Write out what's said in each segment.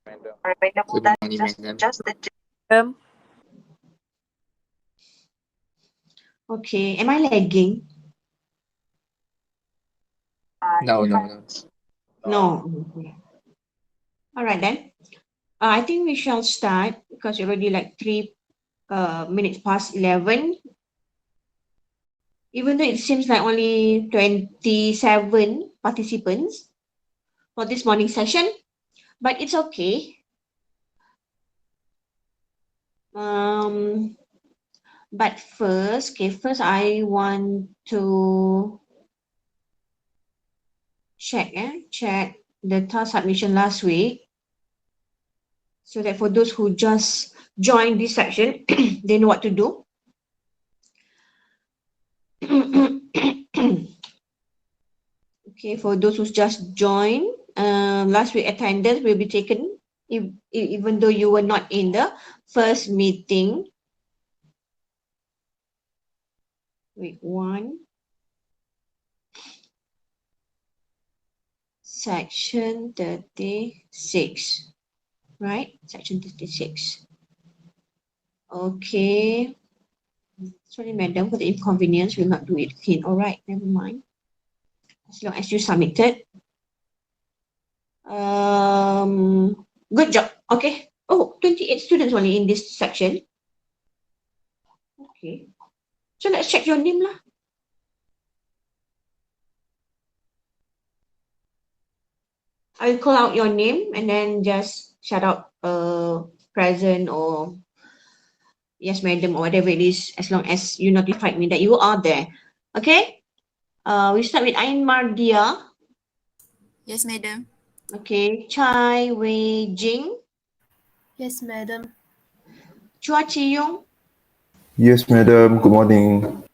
Good morning, madam. Okay, am I lagging? No, no, no. No. Okay. All right then. I think we shall start because it's already like 3 minutes past 11. Even though it seems like only 27 participants for this morning session, but it's okay. But first I want to check the task submission last week, so that for those who just joined this section, they know what to do. Okay, for those who just joined, last week attendance will be taken even though you were not in the first meeting. Week 1. Section 36. Right? Section 36. Okay. Sorry, madam, for the inconvenience. We'll not do it again. All right, never mind. As long as you submitted. Good job. Okay. Oh, 28 students only in this section. Okay. So let's check your name lah. I'll call out your name and then just shout out present or yes, madam, or whatever it is, as long as you notified me that you are there. Okay? We start with Ain Mardia. Yes, madam. Okay. Chai Wei Jing. Yes, madam. Chua Chi Yung. Yes, madam. Good morning.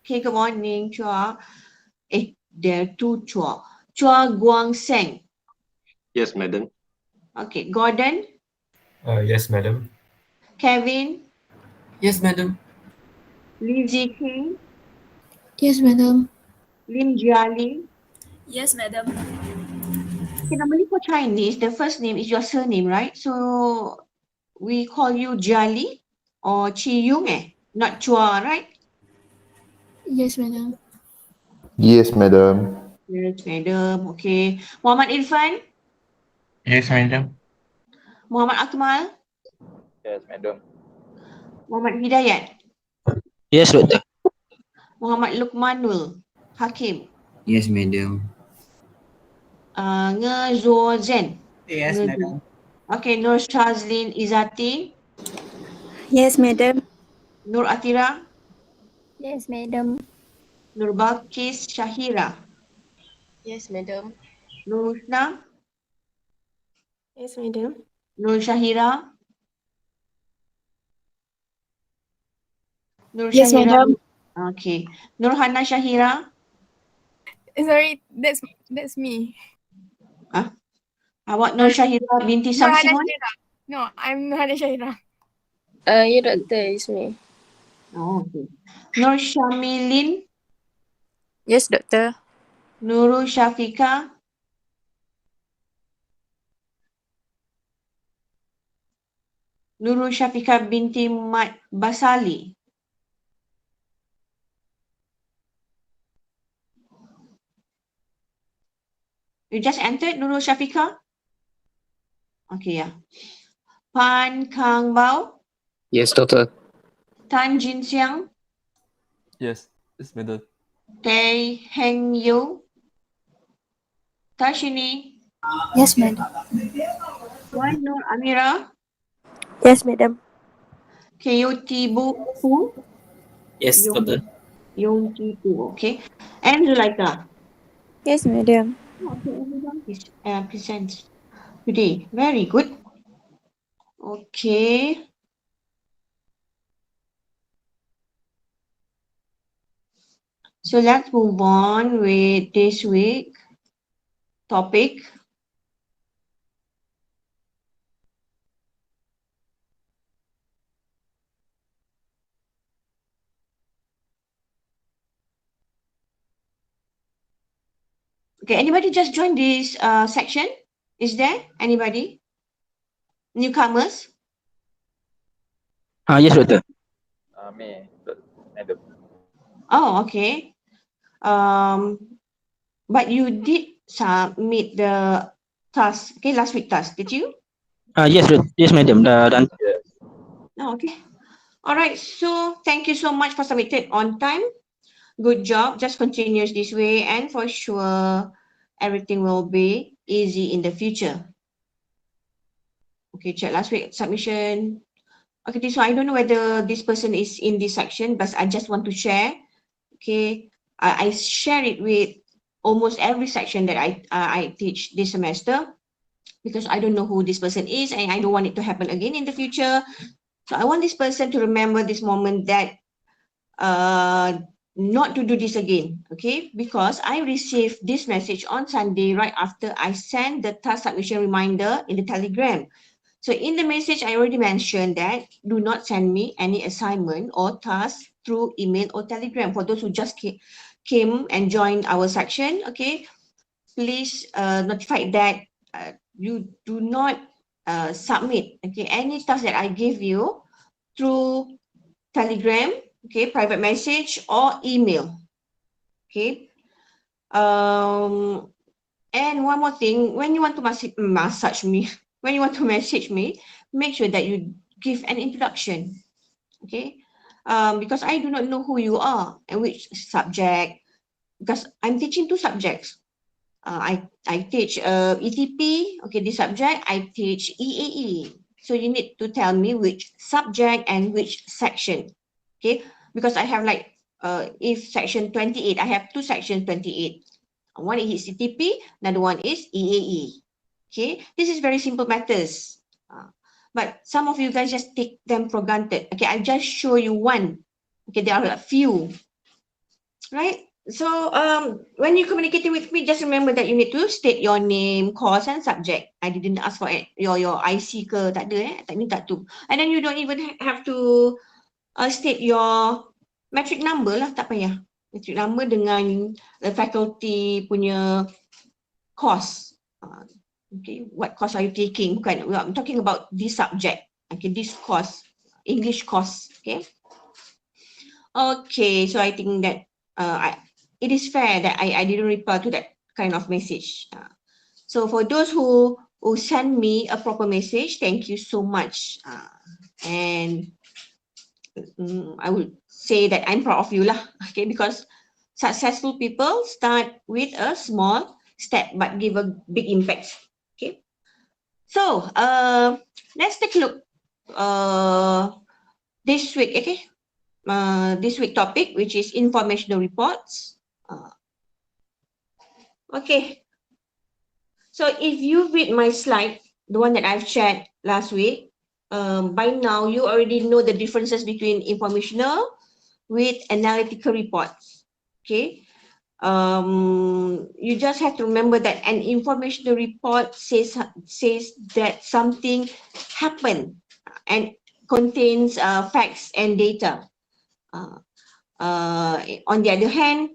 Okay, good morning, Chua. There are two Chua. Chua Guang Seng. Yes, madam. Okay, Gordon. Yes, madam. Kevin. Yes, madam. Lizzie King. Yes, madam. Lim Jiali. Yes, madam. Okay, normally for Chinese, the first name is your surname, right? So we call you Jiali or Chi Yung, not Chua, right? Yes, madam. Yes, madam. Yes, madam. Okay. Muhammad Irfan. Yes, madam. Muhammad Akmal. Yes, madam. Muhammad Hidayat. Yes, madam. Muhammad Lukmanul Hakim. Yes, madam. Ngezo Zen. Yes, madam. Okay, Nur Shazlin Izati. Yes, madam. Nur Atira. Yes, madam. Nur Balkis Shahira. Yes, madam. Nur Husna. Yes, madam. Nur Shahira. Nur Yes, Shahira. madam. Okay. Nur Hana Shahira. Sorry, that's me. Awak Nur Shahira binti Samsimun? No, I'm Nurhana Shahira. You doctor, it's me. Oh, okay. Nur Syamilin. Yes, doctor. Nurul Syafika. Nurul Syafika binti Mat Basali. You just entered Nurul Syafika? Okay, yeah. Pan Kang Bao. Yes, doctor. Tan Jin Xiang. Yes, madam. Tay Heng Yu. Tashini. Yes, madam. Wan Nur Amira. Yes, madam. Kayoti Bu Pu. Yes, doctor. Yong Ki Pu, okay. And Zulaika. Yes, madam. Okay, everyone is presents today. Very good. Okay. So let's move on with this week topic. Okay, anybody just joined this section? Is there anybody? Newcomers? Yes, Doctor. Me, Madam. Oh, okay. But you did submit the task, okay, last week task, did you? Yes, Madam. Done. Yes. Oh, okay. All right. So thank you so much for submitting on time. Good job. Just continues this way, and for sure, everything will be easy in the future. Okay, check last week submission. Okay, this one I don't know whether this person is in this section, but I just want to share. Okay, I share it with almost every section that I teach this semester, because I don't know who this person is and I don't want it to happen again in the future. So I want this person to remember this moment that not to do this again, okay? Because I received this message on Sunday right after I sent the task submission reminder in the Telegram. So in the message, I already mentioned that do not send me any assignment or task through email or Telegram. For those who just came and joined our section, okay, please notify that you do not submit, okay, any task that I give you through Telegram, okay, private message or email, okay. And one more thing, when you want to massage me, when you want to message me, make sure that you give an introduction, okay? Because I do not know who you are and which subject, because I'm teaching two subjects. I teach ETP, okay, this subject. I teach EAE. So you need to tell me which subject and which section, okay? Because I have like, if section 28, I have two sections 28. One is ETP, another one is EAE. Okay, this is very simple matters. But some of you guys just take them for granted. Okay, I just show you one. Okay, there are a few, right? So when you communicating with me, just remember that you need to state your name, course and subject. I didn't ask for your IC ke, tak ada tak minta tu. And then you don't even have to state your metric number lah, tak payah. Metric number dengan faculty punya course. Okay, what course are you taking? Bukan, I'm talking about this subject. Okay, this course, English course. Okay. Okay, so I think that it is fair that I didn't reply to that kind of message. So for those who send me a proper message, thank you so much. And I would say that I'm proud of you lah. Okay, because successful people start with a small step but give a big impact. Okay, so let's take a look this week. Okay, this week topic, which is informational reports. Okay, so if you read my slide, the one that I've shared last week, by now you already know the differences between informational with analytical reports. Okay, you just have to remember that an informational report says that something happened and contains facts and data. On the other hand,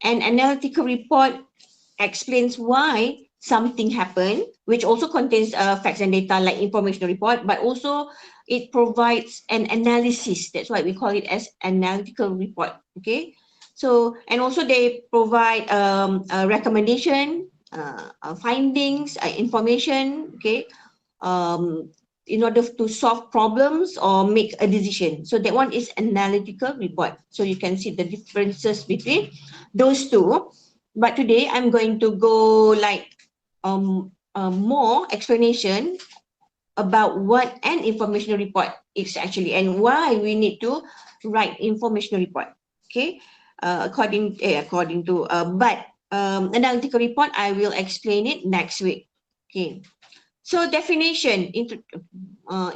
an analytical report explains why something happened, which also contains facts and data like informational report, but also it provides an analysis. That's why we call it as analytical report. Okay, so and also they provide a recommendation, findings, information. Okay, in order to solve problems or make a decision. So that one is analytical report. So you can see the differences between those two. But today I'm going to go like more explanation about what an informational report is actually and why we need to write informational report. Okay, according to analytical report, I will explain it next week. Okay, so definition into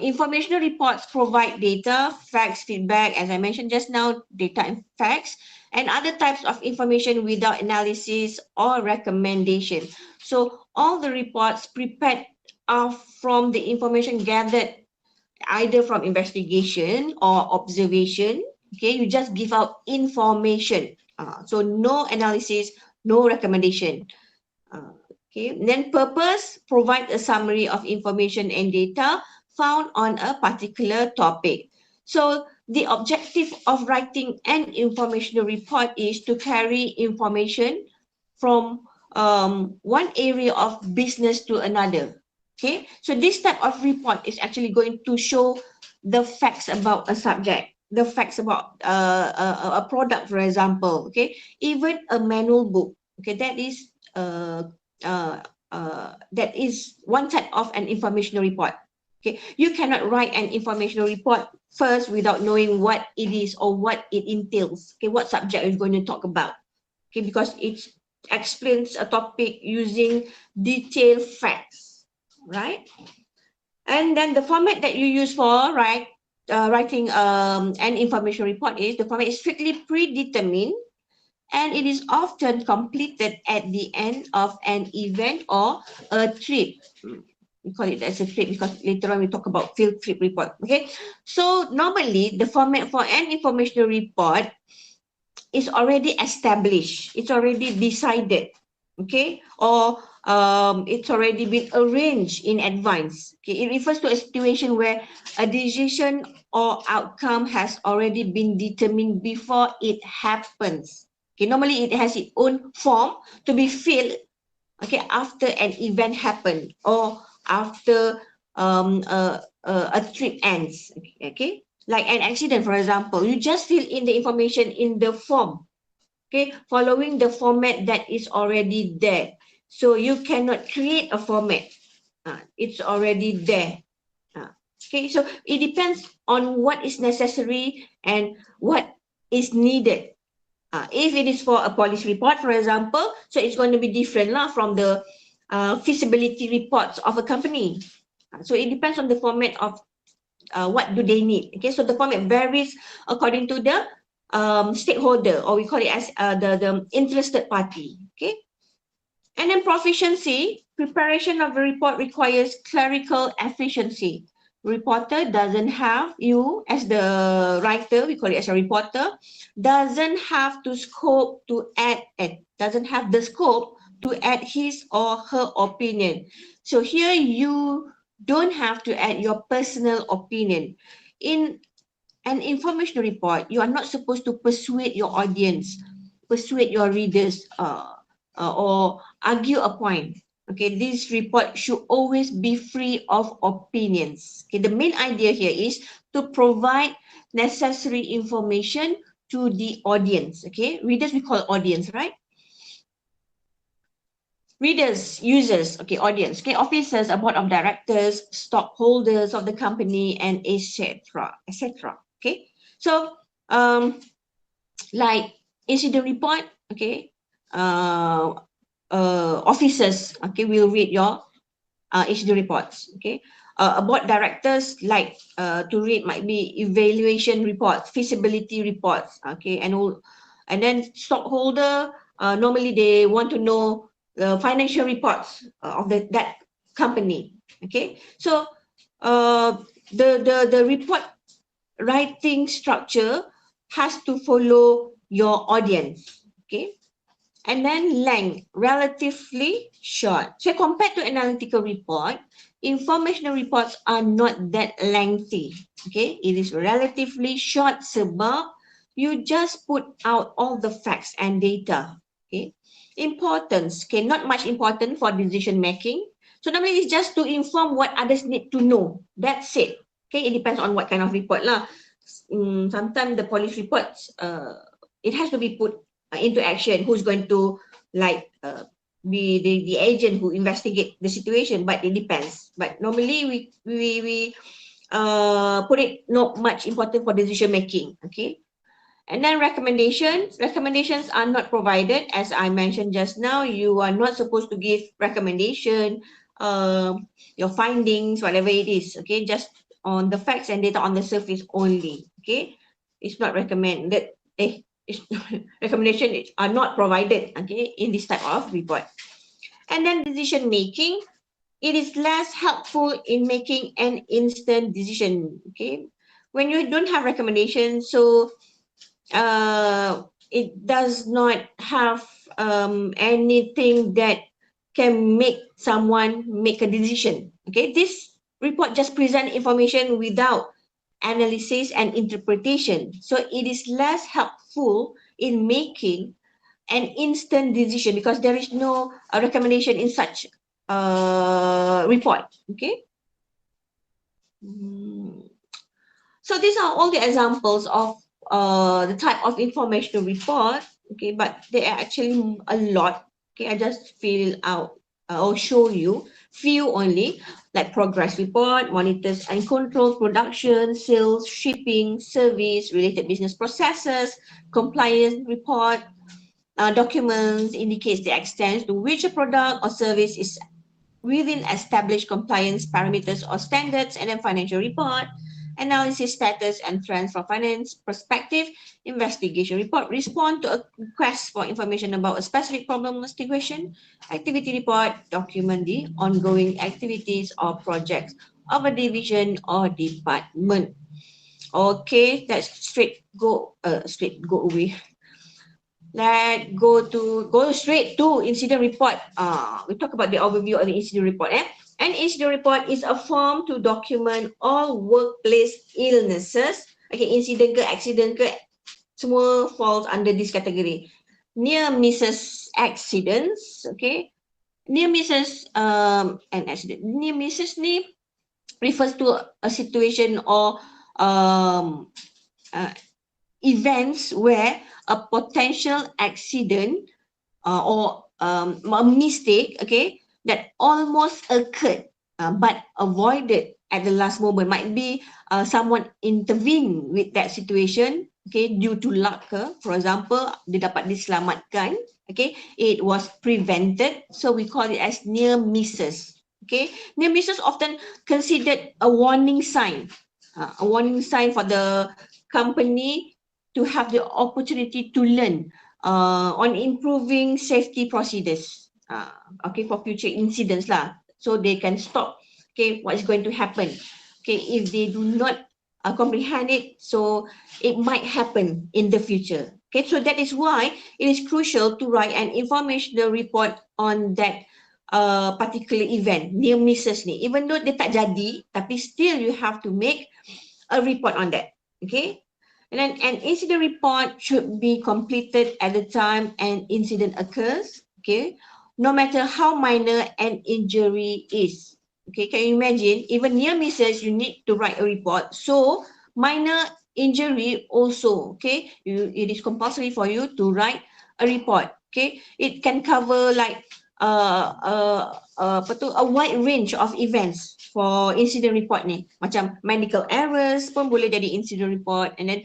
informational reports provide data, facts, feedback, as I mentioned just now, data and facts, and other types of information without analysis or recommendation. So all the reports prepared are from the information gathered either from investigation or observation. Okay, you just give out information. So no analysis, no recommendation. Okay, then purpose, provide a summary of information and data found on a particular topic. So the objective of writing an informational report is to carry information from one area of business to another. Okay, so this type of report is actually going to show the facts about a subject, the facts about a product, for example. Okay, even a manual book. Okay, that is one type of an informational report. Okay, you cannot write an informational report first without knowing what it is or what it entails. Okay, what subject is going to talk about. Okay, because it explains a topic using detailed facts, right? And then the format that you use for writing an information report is the format is strictly predetermined, and it is often completed at the end of an event or a trip. We call it as a trip because later on we talk about field trip report. Okay, so normally the format for an information report is already established, it's already decided, okay, or it's already been arranged in advance. Okay, it refers to a situation where a decision or outcome has already been determined before it happens. Okay, normally it has its own form to be filled, okay, after an event happened or after a trip ends. Okay, like an accident, for example, you just fill in the information in the form, okay, following the format that is already there. So you cannot create a format. It's already there. Okay, so it depends on what is necessary and what is needed. If it is for a policy report, for example, so it's going to be different from the feasibility reports of a company. So it depends on the format of what do they need. Okay, so the format varies according to the stakeholder, or we call it as the interested party. Okay, and then proficiency, preparation of the report requires clerical efficiency. Reporter doesn't have, you as the writer, we call it as a reporter, doesn't have to scope to add, doesn't have the scope to add his or her opinion. So here you don't have to add your personal opinion. In an information report, you are not supposed to persuade your audience, persuade your readers, or argue a point. Okay, this report should always be free of opinions. Okay, the main idea here is to provide necessary information to the audience. Okay, readers we call audience, right? Readers, users, okay, audience, okay, officers, a board of directors, stockholders of the company, and etc. etc. Okay, so like incident report, okay, officers, okay, will read your incident reports. Okay, a board directors like to read might be evaluation reports, feasibility reports. Okay, and all, and then stockholder normally they want to know the financial reports of that company. Okay, so the report writing structure has to follow your audience. Okay, and then length, relatively short. So compared to analytical report, informational reports are not that lengthy. Okay, it is relatively short sebab you just put out all the facts and data. Okay, importance, okay, not much important for decision making. So normally it's just to inform what others need to know. That's it. Okay, it depends on what kind of report lah. Sometimes the police reports, it has to be put into action. Who's going to be the agent who investigate the situation, but it depends. But normally we put it not much important for decision making. Okay, and then recommendations are not provided. As I mentioned just now, you are not supposed to give recommendation, your findings, whatever it is. Okay, just on the facts and data on the surface only. Okay, it's not recommended. Recommendation are not provided, okay, in this type of report. And then decision making, it is less helpful in making an instant decision. Okay, when you don't have recommendations, so it does not have anything that can make someone make a decision. Okay, this report just present information without analysis and interpretation. So it is less helpful in making an instant decision because there is no recommendation in such report. Okay. So these are all the examples of the type of informational report. Okay, but there are actually a lot. Okay, I just fill out or show you few only, like progress report, monitors and control production, sales, shipping, service, related business processes, compliance report, documents indicates the extent to which a product or service is within established compliance parameters or standards, and then financial report, analysis status and trends from finance perspective, investigation report, respond to a request for information about a specific problem or situation, activity report, document the ongoing activities or projects of a division or department. Okay, let's straight go away. Let's go straight to incident report. We talk about the overview of the incident report. An incident report is a form to document all workplace illnesses. Okay, incident ke, accident ke, semua falls under this category. Near misses accidents. Okay, near misses an accident. Near misses ni refers to a situation or events where a potential accident or a mistake, okay, that almost occurred but avoided at the last moment. Might be someone intervene with that situation, okay, due to luck. For example, dia dapat diselamatkan, okay, it was prevented. So we call it as near misses. Okay, near misses often considered a warning sign for the company to have the opportunity to learn on improving safety procedures, okay, for future incidents lah, so they can stop, okay, what is going to happen, okay, if they do not comprehend it, so it might happen in the future. Okay, so that is why it is crucial to write an informational report on that particular event, near misses ni, even though dia tak jadi, tapi still you have to make a report on that. Okay, and then an incident report should be completed at the time an incident occurs, okay, no matter how minor an injury is. Okay, can you imagine, even near misses you need to write a report, so minor injury also, okay, it is compulsory for you to write a report. Okay, it can cover like a wide range of events for incident report ni, macam medical errors pun boleh jadi incident report, and then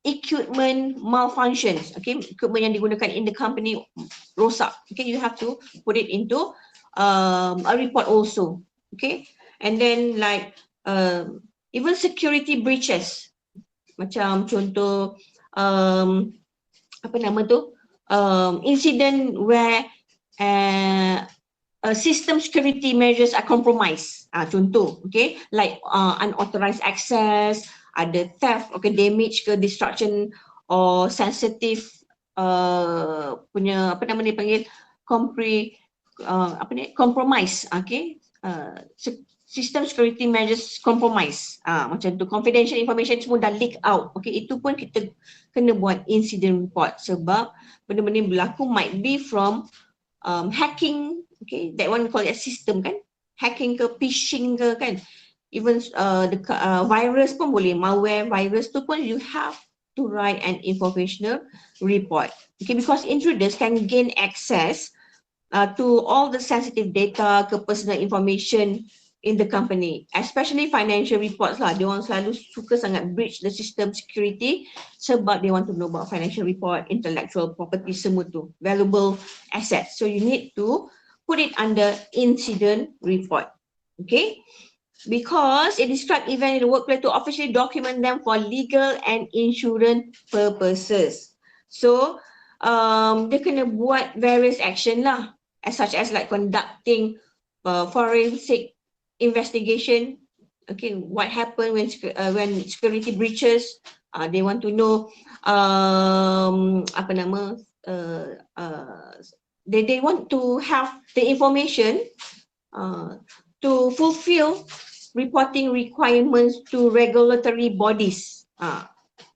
equipment malfunctions, okay, equipment yang digunakan in the company rosak, okay, you have to put it into a report also. Okay, and then like even security breaches, macam contoh apa nama tu, incident where system security measures are compromised. Contoh, okay, like unauthorized access, ada theft, okay, damage ke destruction or sensitive punya apa nama dia panggil compromise, okay, system security measures compromise, macam tu, confidential information semua dah leak out, okay, itu pun kita kena buat incident report sebab benda-benda yang berlaku might be from hacking, okay, that one we call it a system kan, hacking ke phishing ke kan, even the virus pun boleh, malware virus tu pun you have to write an informational report, okay, because intruders can gain access to all the sensitive data ke personal information in the company, especially financial reports lah. Dia orang selalu suka sangat breach the system security sebab they want to know about financial report, intellectual property, semua tu, valuable assets. So you need to put it under incident report, okay? Because it describes event in the workplace to officially document them for legal and insurance purposes. So dia kena buat various action lah, such as like conducting forensic investigation, okay, what happened when security breaches, they want to know apa nama they want to have the information to fulfill reporting requirements to regulatory bodies,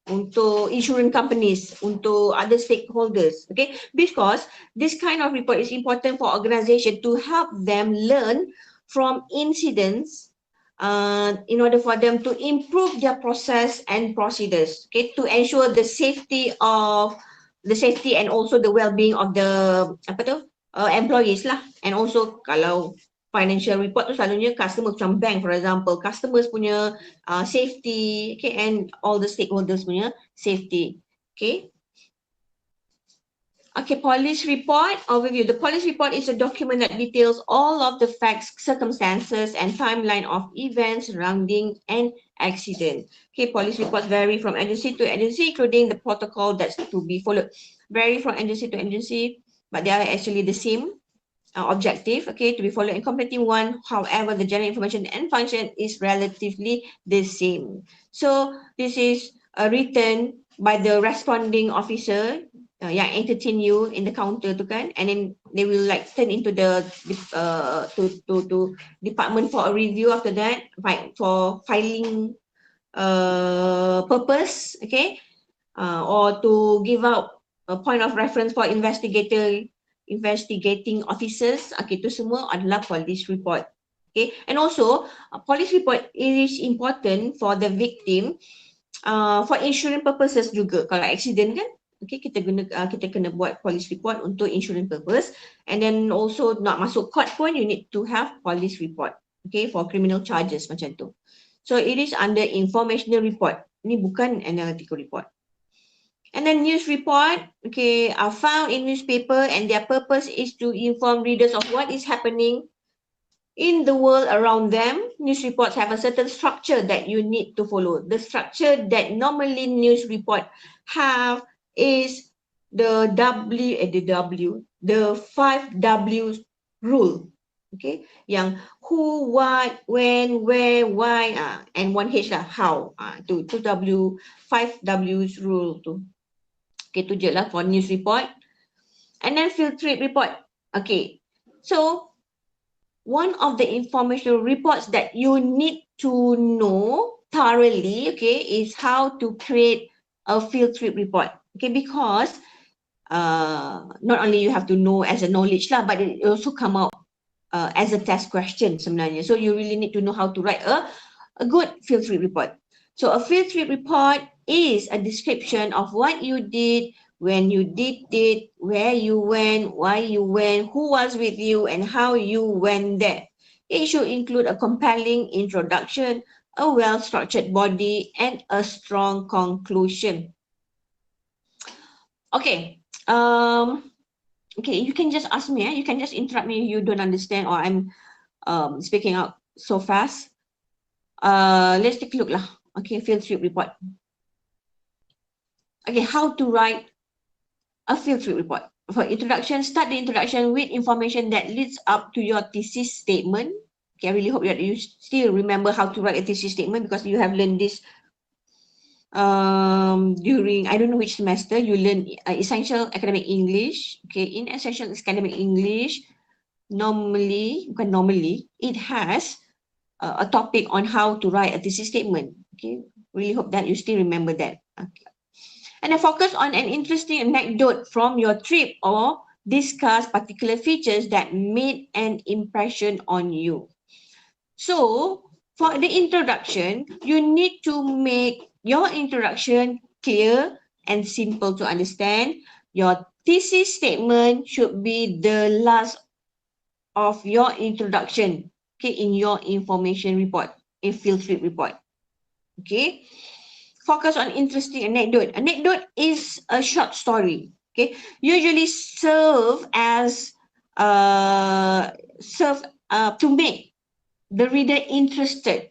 untuk insurance companies, untuk other stakeholders, okay? Because this kind of report is important for organization to help them learn from incidents in order for them to improve their process and procedures, okay? To ensure the safety and also the well-being of the employees lah, and also kalau financial report tu selalunya customer macam bank for example, customers punya safety, okay, and all the stakeholders punya safety, okay. Okay, police report overview. The police report is a document that details all of the facts, circumstances, and timeline of events surrounding an accident. Okay, police reports vary from agency to agency, including the protocol that's to be followed. Vary from agency to agency, but they are actually the same objective, okay, to be followed in completing one. However, the general information and function is relatively the same. So this is written by the responding officer yang entertain you in the counter tu kan, and then they will like turn into the to department for a review after that, for filing purpose, okay, or to give out a point of reference for investigating officers. Okay, itu semua adalah police report. Okay, and also police report is important for the victim for insurance purposes juga. Kalau accident kan, okay, kita kena buat police report untuk insurance purpose, and then also nak masuk court pun you need to have police report, okay, for criminal charges macam tu. So it is under informational report. Ini bukan analytical report. And then news report, okay, are found in newspaper, and their purpose is to inform readers of what is happening in the world around them. News reports have a certain structure that you need to follow. The structure that normally news report have is the 5 W's rule. Okay, yang who, what, when, where, why, and 1H lah, how. Tu 5 W's rule tu. Okay, tu je lah for news report. And then field trip report. Okay, so one of the informational reports that you need to know thoroughly, okay, is how to create a field trip report. Okay, because not only you have to know as a knowledge lah, but it also come out as a test question sebenarnya. So you really need to know how to write a good field trip report. So a field trip report is a description of what you did, when you did it, where you went, why you went, who was with you, and how you went there. It should include a compelling introduction, a well-structured body, and a strong conclusion. Okay, okay, you can just ask me, you can just interrupt me if you don't understand or I'm speaking out so fast. Let's take a look lah. Okay, field trip report. Okay, how to write a field trip report. For introduction, start the introduction with information that leads up to your thesis statement. Okay, I really hope that you still remember how to write a thesis statement, because you have learned this during, I don't know which semester, you learn essential academic English. Okay, in essential academic English, normally, it has a topic on how to write a thesis statement. Okay, really hope that you still remember that. Okay. And then focus on an interesting anecdote from your trip, or discuss particular features that made an impression on you. So for the introduction, you need to make your introduction clear and simple to understand. Your thesis statement should be the last of your introduction, okay, in your information report, in field trip report. Okay, focus on interesting anecdote. Anecdote is a short story, okay, usually serve to make the reader interested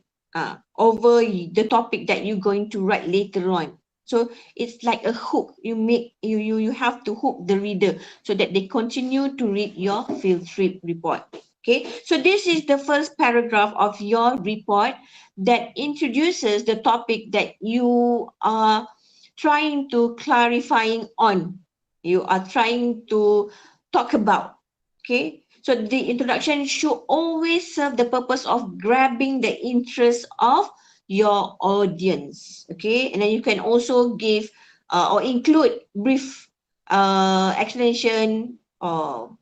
over the topic that you're going to write later on. So it's like a hook. You have to hook the reader so that they continue to read your field trip report. Okay, so this is the first paragraph of your report that introduces the topic that you are trying to clarifying on. You are trying to talk about. Okay, So the introduction should always serve the purpose of grabbing the interest of your audience. Okay, and then you can also give or include brief explanation or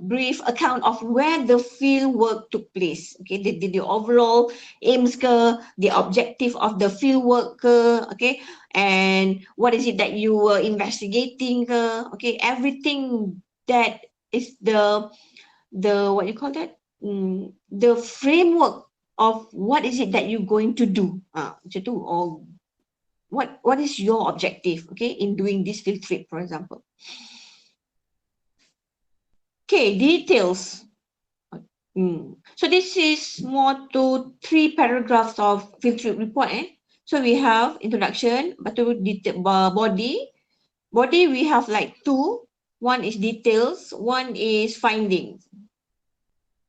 brief account of where the field work took place. Okay, the overall aims ke, the objective of the field work ke, okay, and what is it that you were investigating ke, okay, everything that is the what you call that, the framework of what is it that you're going to do, macam tu, or what is your objective, okay, in doing this field trip, for example. Okay, details. So this is more to 3 paragraphs of field trip report. So we have introduction, but to detail, body. Body we have like 2. One is details, one is findings.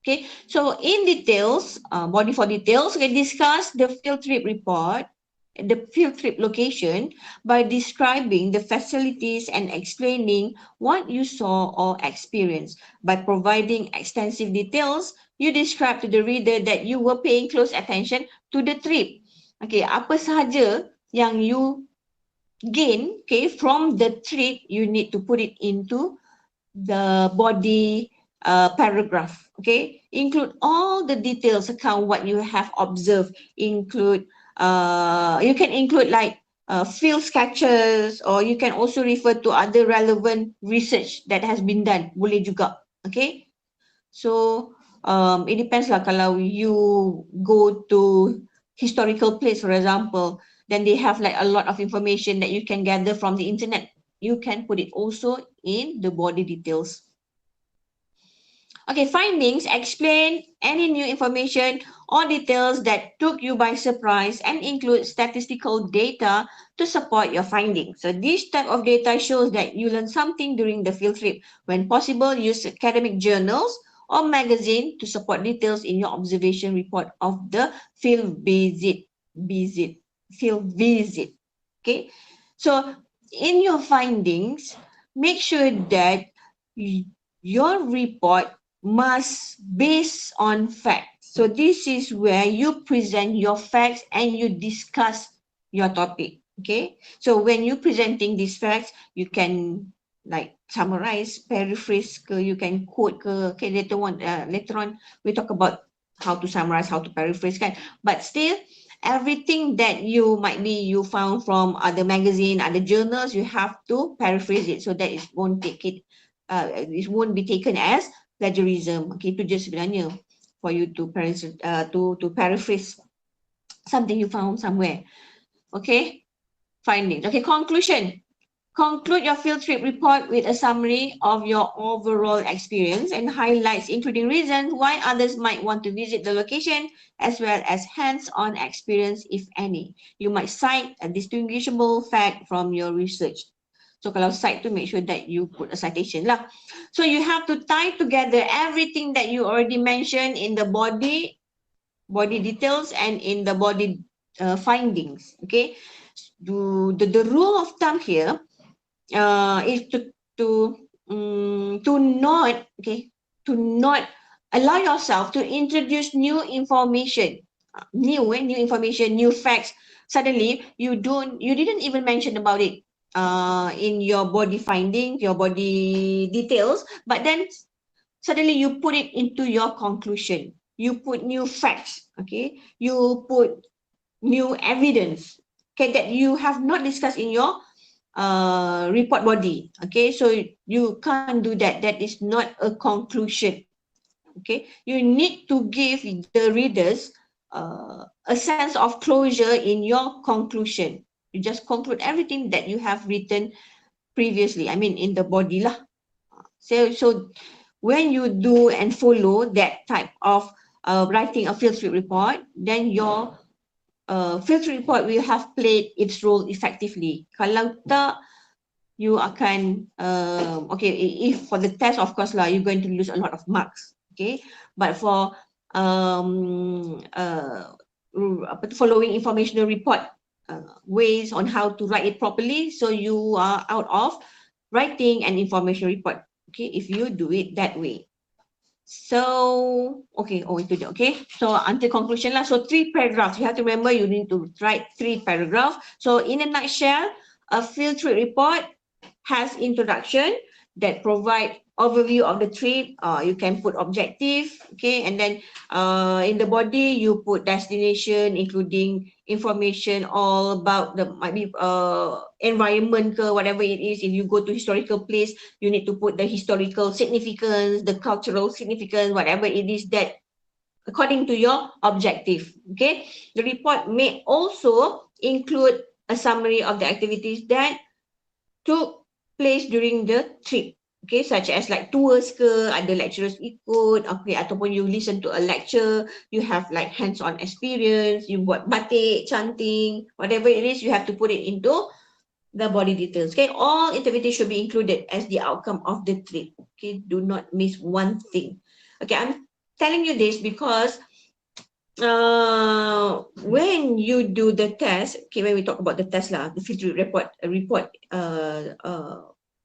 Okay, so in details, body for details, we discuss the field trip report, the field trip location by describing the facilities and explaining what you saw or experienced. By providing extensive details, you describe to the reader that you were paying close attention to the trip. Okay, apa sahaja yang you gain, okay, from the trip, you need to put it into the body paragraph. Okay, include all the details, account what you have observed, include you can include like field sketches, or you can also refer to other relevant research that has been done, boleh juga. Okay, so it depends lah, kalau you go to historical place, for example, then they have like a lot of information that you can gather from the internet. You can put it also in the body details. Okay, findings explain any new information or details that took you by surprise and include statistical data to support your findings. So this type of data shows that you learned something during the field trip. When possible, use academic journals or magazine to support details in your observation report of the field visit. Okay, so in your findings, make sure that your report must base on facts. So this is where you present your facts and you discuss your topic. Okay, so when you presenting these facts, you can like summarize, paraphrase, you can quote. Okay, later on we talk about how to summarize, how to paraphrase, kan? But still, everything that you found from other magazine, other journals, you have to paraphrase it so that it won't be taken as plagiarism. Okay, itu je sebenarnya, for you to paraphrase something you found somewhere. Okay, findings. Okay, conclusion. Conclude your field trip report with a summary of your overall experience and highlights, including reasons why others might want to visit the location, as well as hands-on experience, if any. You might cite a distinguishable fact from your research. So kalau cite to, make sure that you put a citation lah. So you have to tie together everything that you already mentioned in the body details and in the body findings. Okay, the rule of thumb here is to not allow yourself to introduce new information, new facts. Suddenly you didn't even mention about it in your body finding, your body details, but then suddenly you put it into your conclusion. You put new facts, okay? You put new evidence, okay, that you have not discussed in your report body. Okay, so you can't do that. That is not a conclusion. Okay, you need to give the readers a sense of closure in your conclusion. You just conclude everything that you have written previously, I mean in the body lah. So when you do and follow that type of writing a field trip report, then your field trip report will have played its role effectively. Kalau tak, you akan okay, if for the test, of course lah, you're going to lose a lot of marks. Okay, but for following informational report ways on how to write it properly, so you are out of writing an information report. Okay, if you do it that way. So, okay, oh itu dia, okay. So until conclusion lah. So 3 paragraphs. You have to remember you need to write 3 paragraphs. So in a nutshell, a field trip report has introduction that provide overview of the trip. You can put objective, okay, and then in the body you put destination, including information all about the might be environment ke, whatever it is. If you go to historical place, you need to put the historical significance, the cultural significance, whatever it is that according to your objective. Okay, the report may also include a summary of the activities that took place during the trip. Okay, such as like tours ke, ada lecturers ikut, okay, ataupun you listen to a lecture, you have like hands-on experience, you buat batik, chanting, whatever it is, you have to put it into the body details. Okay, all activities should be included as the outcome of the trip. Okay, do not miss one thing. Okay, I'm telling you this because when you do the test, okay, when we talk about the test lah, the field report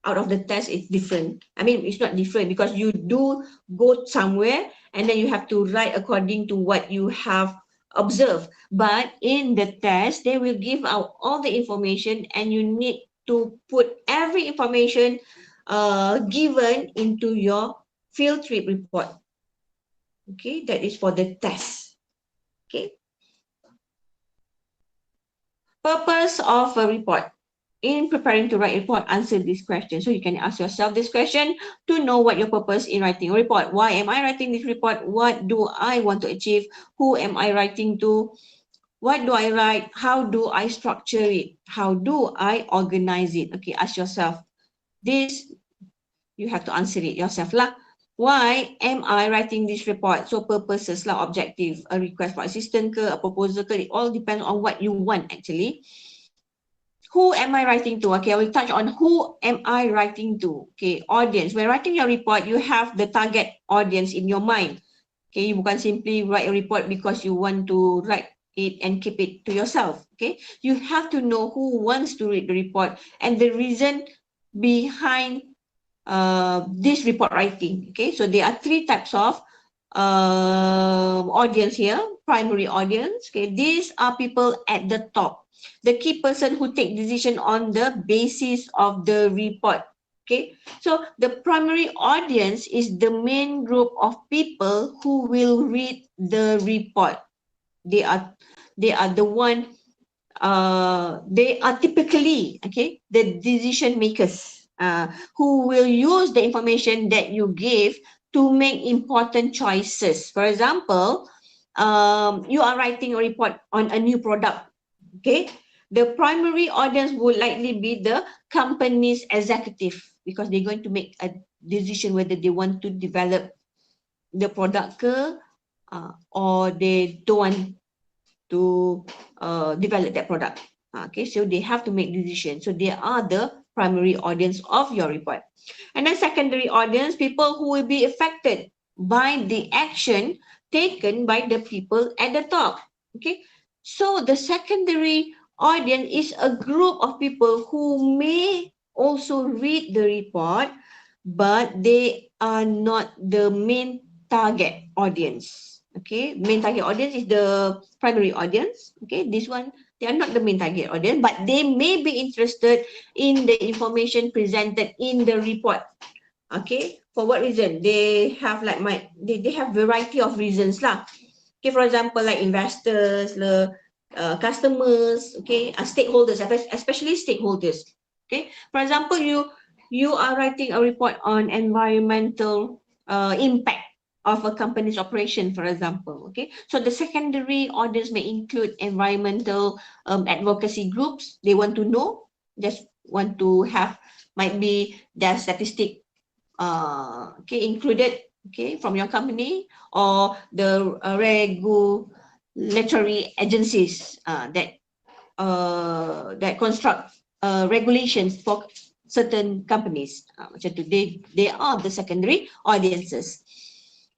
out of the test is different. I mean, it's not different because you do go somewhere and then you have to write according to what you have observed. But in the test, they will give out all the information and you need to put every information given into your field trip report. Okay, that is for the test. Okay. Purpose of a report. In preparing to write a report, answer this question. So you can ask yourself this question to know what your purpose in writing a report. Why am I writing this report? What do I want to achieve? Who am I writing to? What do I write? How do I structure it? How do I organize it? Okay, ask yourself. This, you have to answer it yourself lah. Why am I writing this report? So purposes lah, objective, a request for assistance ke, a proposal ke, it all depends on what you want actually. Who am I writing to? Okay, I will touch on who am I writing to. Okay, audience. When writing your report, you have the target audience in your mind. Okay, you bukan simply write a report because you want to write it and keep it to yourself. Okay, you have to know who wants to read the report and the reason behind this report writing. Okay, so there are 3 types of audience here. Primary audience. Okay, these are people at the top, the key person who take decision on the basis of the report. Okay, so the primary audience is the main group of people who will read the report. They are the one. They are typically, okay, the decision makers who will use the information that you give to make important choices. For example, you are writing a report on a new product. Okay, the primary audience would likely be the company's executive because they're going to make a decision whether they want to develop the product or they don't want to develop that product. Okay, so they have to make decisions. So they are the primary audience of your report. And then secondary audience, people who will be affected by the action taken by the people at the top. Okay, so the secondary audience is a group of people who may also read the report, but they are not the main target audience. Okay, main target audience is the primary audience. Okay, this one, they are not the main target audience, but they may be interested in the information presented in the report. Okay, for what reason? They have like they have variety of reasons lah. Okay, for example, like investors, customers, okay, stakeholders, especially stakeholders. Okay, for example, you are writing a report on environmental impact of a company's operation, for example. Okay, so the secondary audience may include environmental advocacy groups. They want to know, just want to have, might be their statistic okay, included, okay, from your company, or the regulatory agencies that construct regulations for certain companies. Macam tu, they are the secondary audiences.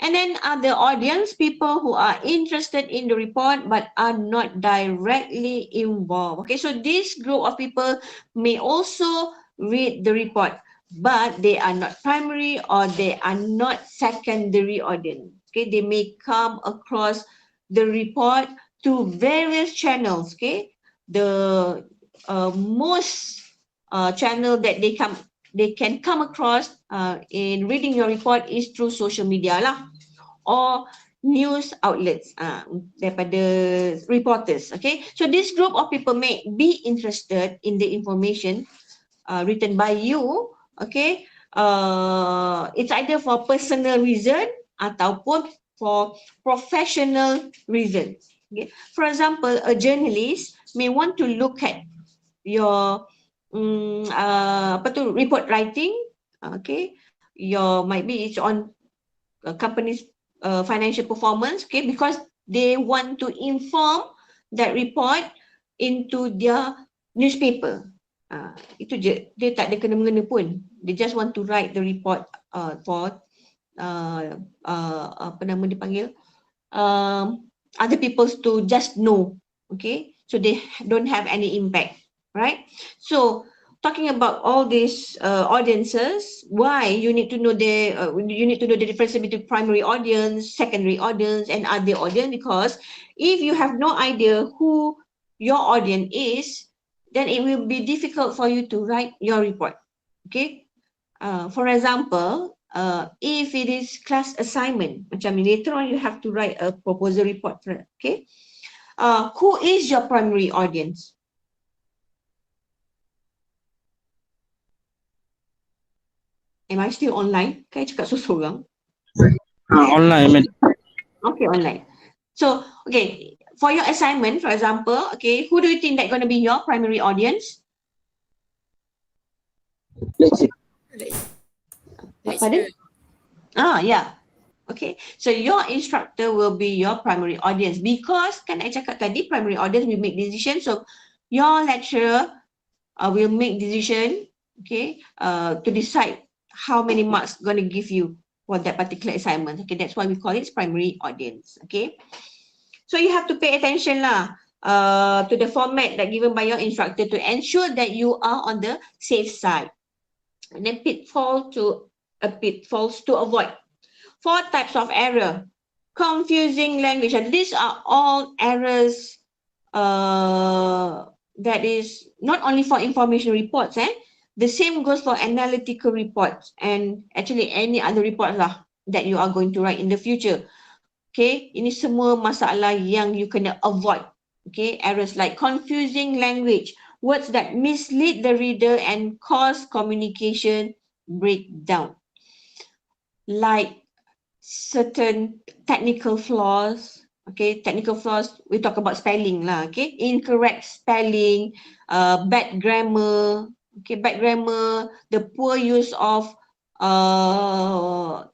And then other audience, people who are interested in the report but are not directly involved. Okay, so this group of people may also read the report, but they are not primary or they are not secondary audience. Okay, they may come across the report to various channels. Okay, the most channel that they can come across in reading your report is through social media lah, or news outlets daripada reporters. Okay, so this group of people may be interested in the information written by you. Okay, it's either for personal reason ataupun for professional reasons. Okay, for example, a journalist may want to look at your report writing. Okay, your might be it's on a company's financial performance. Okay, because they want to inform that report into their newspaper. Itu je, dia tak ada kena-mengena pun. They just want to write the report for apa nama dipanggil, other people to just know. Okay, so they don't have any impact, right? So talking about all these audiences, why you need to know the difference between primary audience, secondary audience, and other audience. Because if you have no idea who your audience is, then it will be difficult for you to write your report. Okay, for example, if it is class assignment, macam later on you have to write a proposal report. Okay, who is your primary audience? Am I still online? Kan I cakap seorang. Online, madam. Okay, online. So, okay, for your assignment, for example, okay, who do you think that going to be your primary audience? Pardon? Yeah. Okay, so your instructor will be your primary audience, because kan I cakap tadi primary audience will make decision. So your lecturer will make decision, okay, to decide how many marks going to give you for that particular assignment. Okay, that's why we call it primary audience. Okay, so you have to pay attention lah to the format that given by your instructor to ensure that you are on the safe side. And then pitfalls to avoid. 4 types of error. Confusing language. And these are all errors that is not only for information reports. The same goes for analytical reports and actually any other reports lah that you are going to write in the future. Okay, ini semua masalah yang you kena avoid. Okay, errors like confusing language, words that mislead the reader and cause communication breakdown. Like certain technical flaws. Okay, technical flaws, we talk about spelling lah. Okay, incorrect spelling, bad grammar. Okay, bad grammar, the poor use of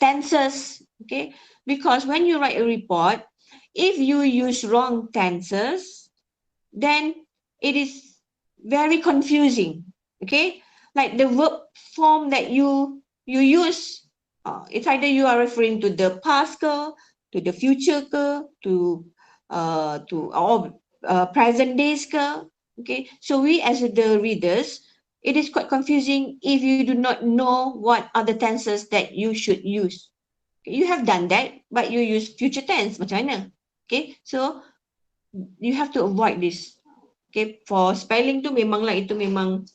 tenses. Okay, because when you write a report, if you use wrong tenses, then it is very confusing. Okay, like the verb form that you use, it's either you are referring to the past ke, to the future ke, to present days ke. Okay, so we as the readers, it is quite confusing if you do not know what are the tenses that you should use. You have done that, but you use future tense, macam mana? Okay, so you have to avoid this. Okay, for spelling tu memanglah itu memang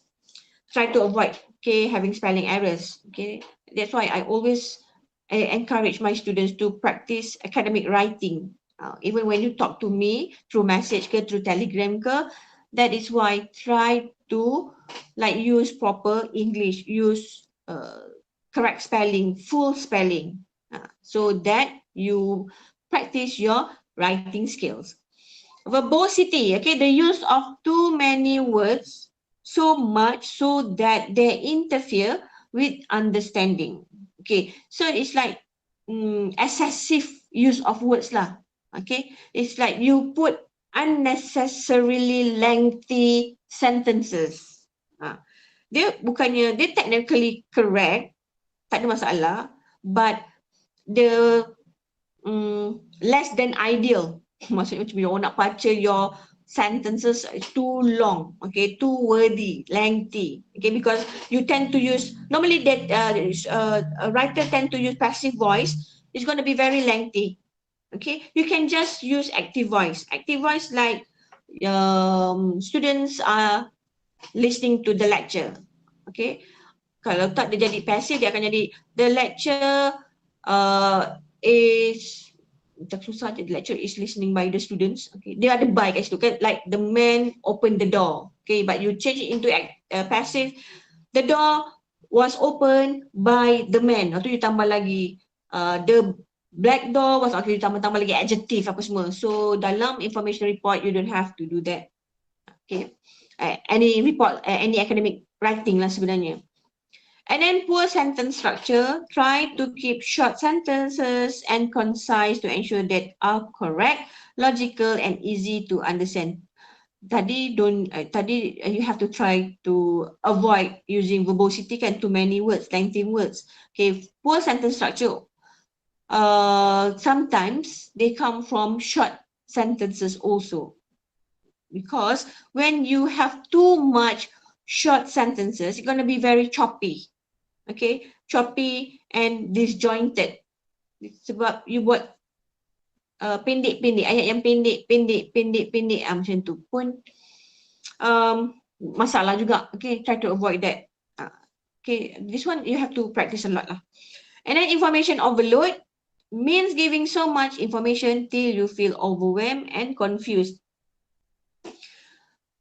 try to avoid, okay, having spelling errors. Okay, that's why I always encourage my students to practice academic writing. Even when you talk to me through message ke, through telegram ke, that is why try to like use proper English, use correct spelling, full spelling, so that you practice your writing skills. Verbosity, okay, the use of too many words so much so that they interfere with understanding. Okay, so it's like excessive use of words lah. Okay, it's like you put unnecessarily lengthy sentences. Dia bukannya, dia technically correct, tak ada masalah, but the less than ideal. Maksudnya macam orang nak baca your sentences is too long, okay, too wordy, lengthy, okay, because you tend to use, normally that a writer tend to use passive voice, it's going to be very lengthy, okay. You can just use active voice. Active voice like students are listening to the lecture, okay. Kalau tak dia jadi passive, dia akan jadi the lecture is macam susah je, the lecture is listening by the students, okay. Dia ada by kat situ kan, like the man opened the door, okay, but you change it into passive, the door was opened by the man. Lepas tu you tambah lagi the black door was, okay, you tambah lagi adjective apa semua. So dalam information report you don't have to do that, okay. Any report, any academic writing lah sebenarnya. And then poor sentence structure, try to keep short sentences and concise to ensure that are correct, logical and easy to understand. Tadi you have to try to avoid using verbosity kan, too many words, lengthy words. Okay, poor sentence structure, sometimes they come from short sentences also. Because when you have too much short sentences, it's going to be very choppy. Okay, choppy and disjointed. Sebab you buat pendek-pendek, ayat yang pendek, macam tu pun masalah juga. Okay, try to avoid that. Okay, this one you have to practice a lot lah. And then information overload means giving so much information till you feel overwhelmed and confused.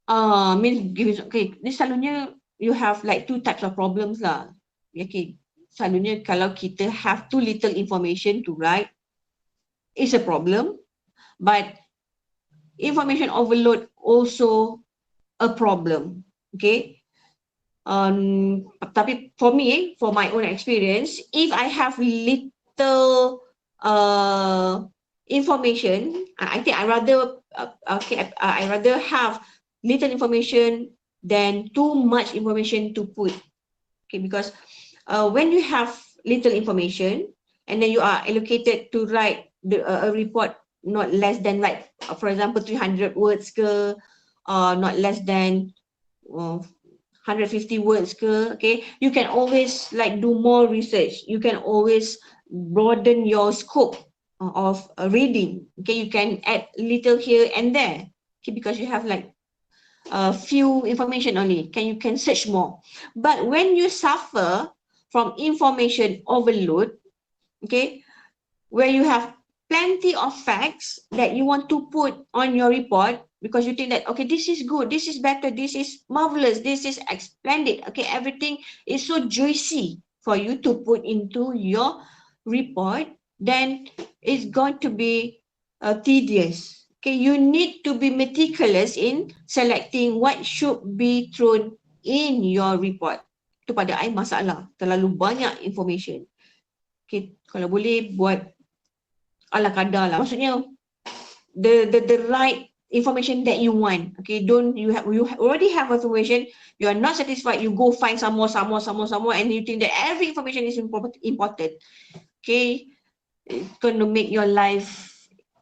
Means giving, okay, this selalunya you have like two types of problems lah. Okay, selalunya kalau kita have too little information to write, it's a problem, but information overload also a problem, okay. Tapi for me, for my own experience, if I have little information, I think I rather I rather have little information than too much information to put, okay, because when you have little information and then you are allocated to write a report not less than, like for example 300 words ke, not less than 150 words ke, okay, you can always like do more research, you can always broaden your scope of reading, okay, you can add little here and there, okay, because you have like few information only, you can search more. But when you suffer from information overload, okay, where you have plenty of facts that you want to put on your report because you think that, okay, this is good, this is better, this is marvelous, this is splendid, okay, everything is so juicy for you to put into your report, then it's going to be tedious. Okay, you need to be meticulous in selecting what should be thrown in your report. Itu pada I masalah, terlalu banyak information. Okay, kalau boleh buat ala kadar lah. Maksudnya the right information that you want. Okay, you already have information, you are not satisfied, you go find some more, and you think that every information is important. Okay, it's going to make your life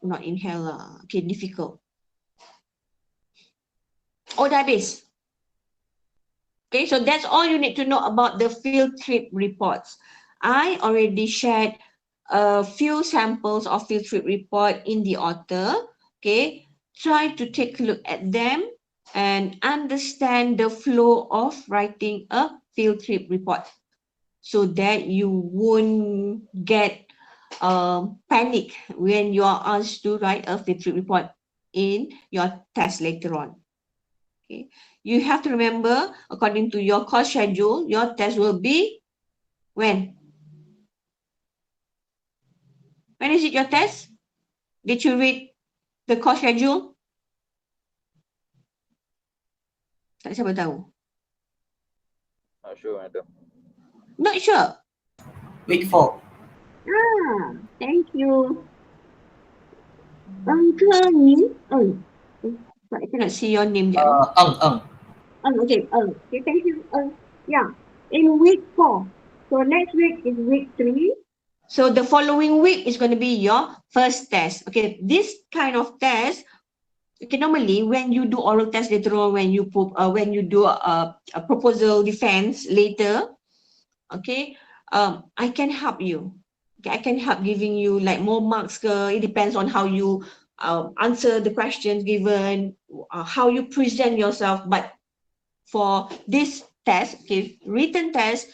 not in hell lah. Okay, difficult. Oh, dah habis. Okay, so that's all you need to know about the field trip reports. I already shared a few samples of field trip report in the author. Okay, try to take a look at them and understand the flow of writing a field trip report so that you won't get panic when you are asked to write a field trip report in your test later on. Okay, you have to remember, according to your course schedule, your test will be when? When is it your test? Did you read the course schedule? Tak siapa tahu. Not sure, madam. Not sure. Week 4. Thank you. Uncle ni? I cannot see your name. Okay, okay, thank you. Yeah, in week 4. So next week is week 3. So the following week is going to be your first test. Okay, this kind of test Okay, normally when you do oral test later on, when you do a proposal defense later, okay, I can help you. Okay, I can help giving you like more marks. It depends on how you answer the questions given, how you present yourself. But for this test, okay, written test,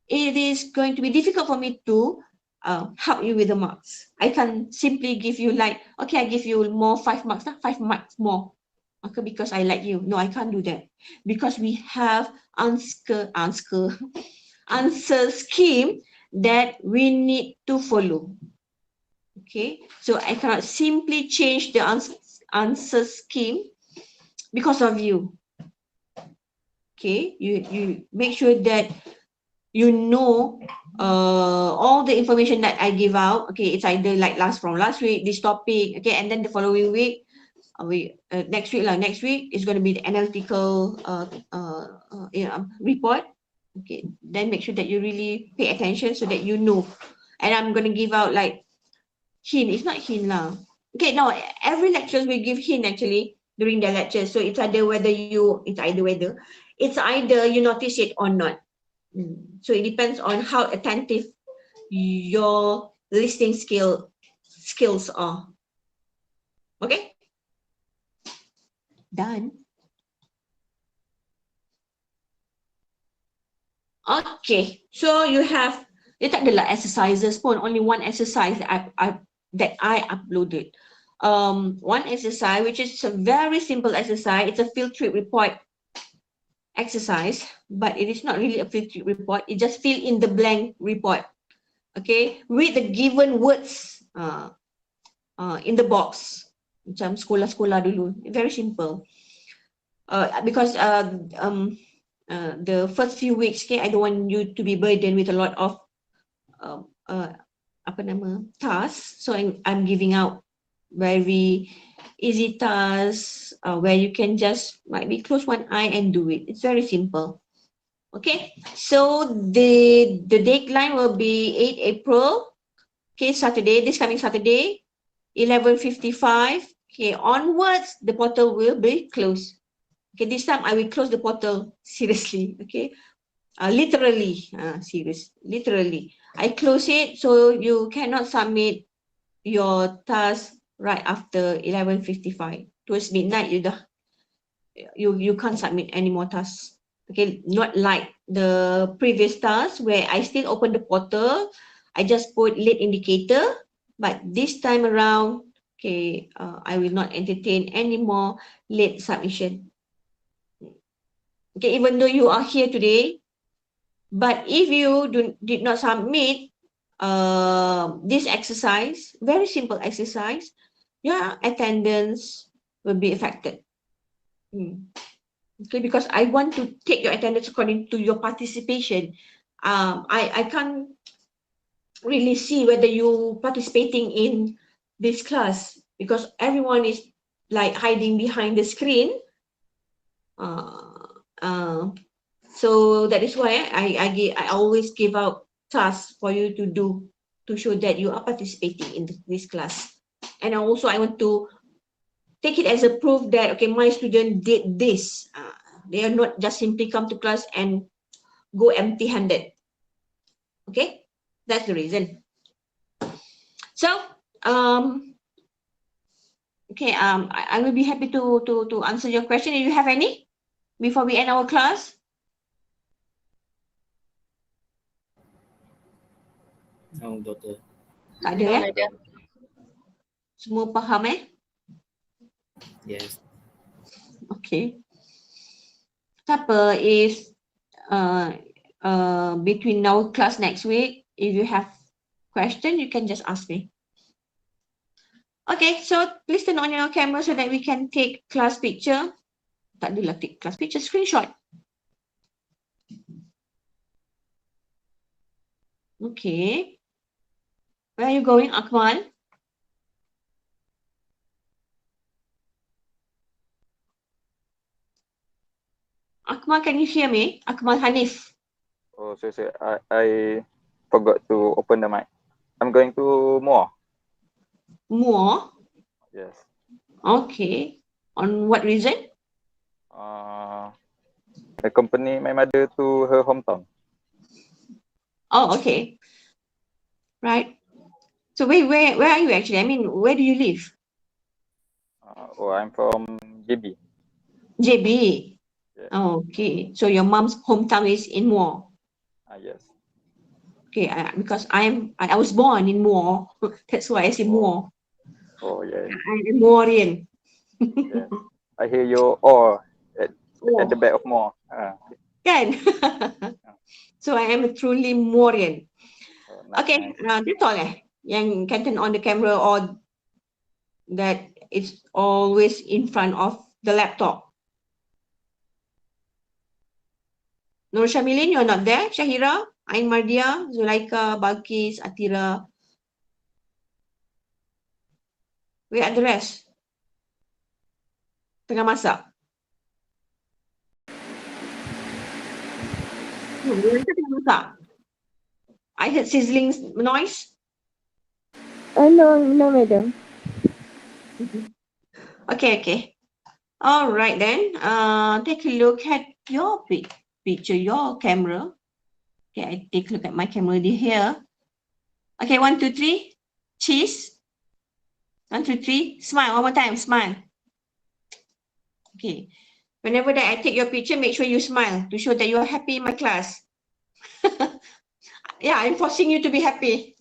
it is going to be difficult for me to help you with the marks. I can simply give you like, okay, I give you more 5 marks, 5 marks more. Okay, because I like you. No, I can't do that. Because we have answer scheme that we need to follow. Okay, so I cannot simply change the answer scheme because of you. Okay, you make sure that you know all the information that I give out. Okay, it's either like from last week, this topic, okay, and then the following week, next week is going to be the analytical report. Okay, then make sure that you really pay attention so that you know. And I'm going to give out like hint. It's not hint lah. Okay, now every lectures we give hint actually during the lecture. So it's either you notice it or not. So it depends on how attentive your listening skills are. Okay, done. Okay, so you have dia tak adalah exercises pun, only one exercise that I uploaded. One exercise which is a very simple exercise. It's a field trip report exercise, but it is not really a field trip report. It just fill in the blank report. Okay, read the given words in the box. Macam sekolah-sekolah dulu. Very simple. Because the first few weeks, okay, I don't want you to be burdened with a lot of tasks. So I'm giving out very easy tasks where you can just maybe close one eye and do it. It's very simple. Okay, so the deadline will be 8 April. Okay, Saturday, this coming Saturday, 11:55. Okay, onwards, the portal will be closed. Okay, this time I will close the portal seriously. Okay, literally, literally. I close it so you cannot submit your task right after 11:55. Towards midnight, you can't submit any more tasks. Okay, not like the previous task where I still open the portal. I just put late indicator, but this time around, okay, I will not entertain any more late submission. Okay, even though you are here today, but if you did not submit this exercise, very simple exercise, your attendance will be affected. Okay, because I want to take your attendance according to your participation. I can't really see whether you participating in this class because everyone is like hiding behind the screen. So that is why I always give out tasks for you to do to show that you are participating in this class. And also I want to take it as a proof that, okay, my student did this. They are not just simply come to class and go empty-handed. Okay, that's the reason. So, okay, I will be happy to answer your question if you have any before we end our class. No, Doctor. Tak ada No, ya? madam. Semua faham Yes. Okay. Siapa is between our class next week, if you have question, you can just ask me. Okay, so please turn on your camera so that we can take class picture. Tak adalah take class picture, screenshot. Okay. Where are you going, Akmal? Akmal, can you hear me? Akmal Hanif. Oh, sorry. I forgot to open the mic. I'm going to Muar. Muar? Yes. Okay. On what reason? Accompany my mother to her hometown. Oh, okay. Right. So where are you actually? I mean, where do you live? I'm from JB. JB. Yeah. Oh, okay. So your mom's hometown is in Muar. Yes. Okay, because I was born in Muar. That's why I say Muar. Oh, yeah. I'm Muarian. Yeah. I hear your "or" at the Oh, back of more. kan? So I am a truly Muarian. Okay, Nice. that's all yang can turn on the camera or that it's always in front of the laptop. Nur Syamilin, you're not there. Syahira, Ain Mardia, Zulaika, Balkis, Atira. Where are the rest? Tengah masak. Zulaika tengah masak. I heard sizzling noise. No, madam. Okay. All right then. Take a look at your picture, your camera. Okay, I take a look at my camera here. Okay, 1, 2, 3. Cheese. 1, 2, 3. Smile. One more time. Smile. Okay. Whenever that I take your picture, make sure you smile to show that you are happy in my class. Yeah, I'm forcing you to be happy.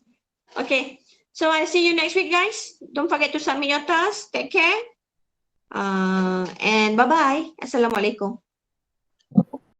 Okay. So I'll see you next week, guys. Don't forget to submit your task. Take care. And bye-bye. Assalamualaikum.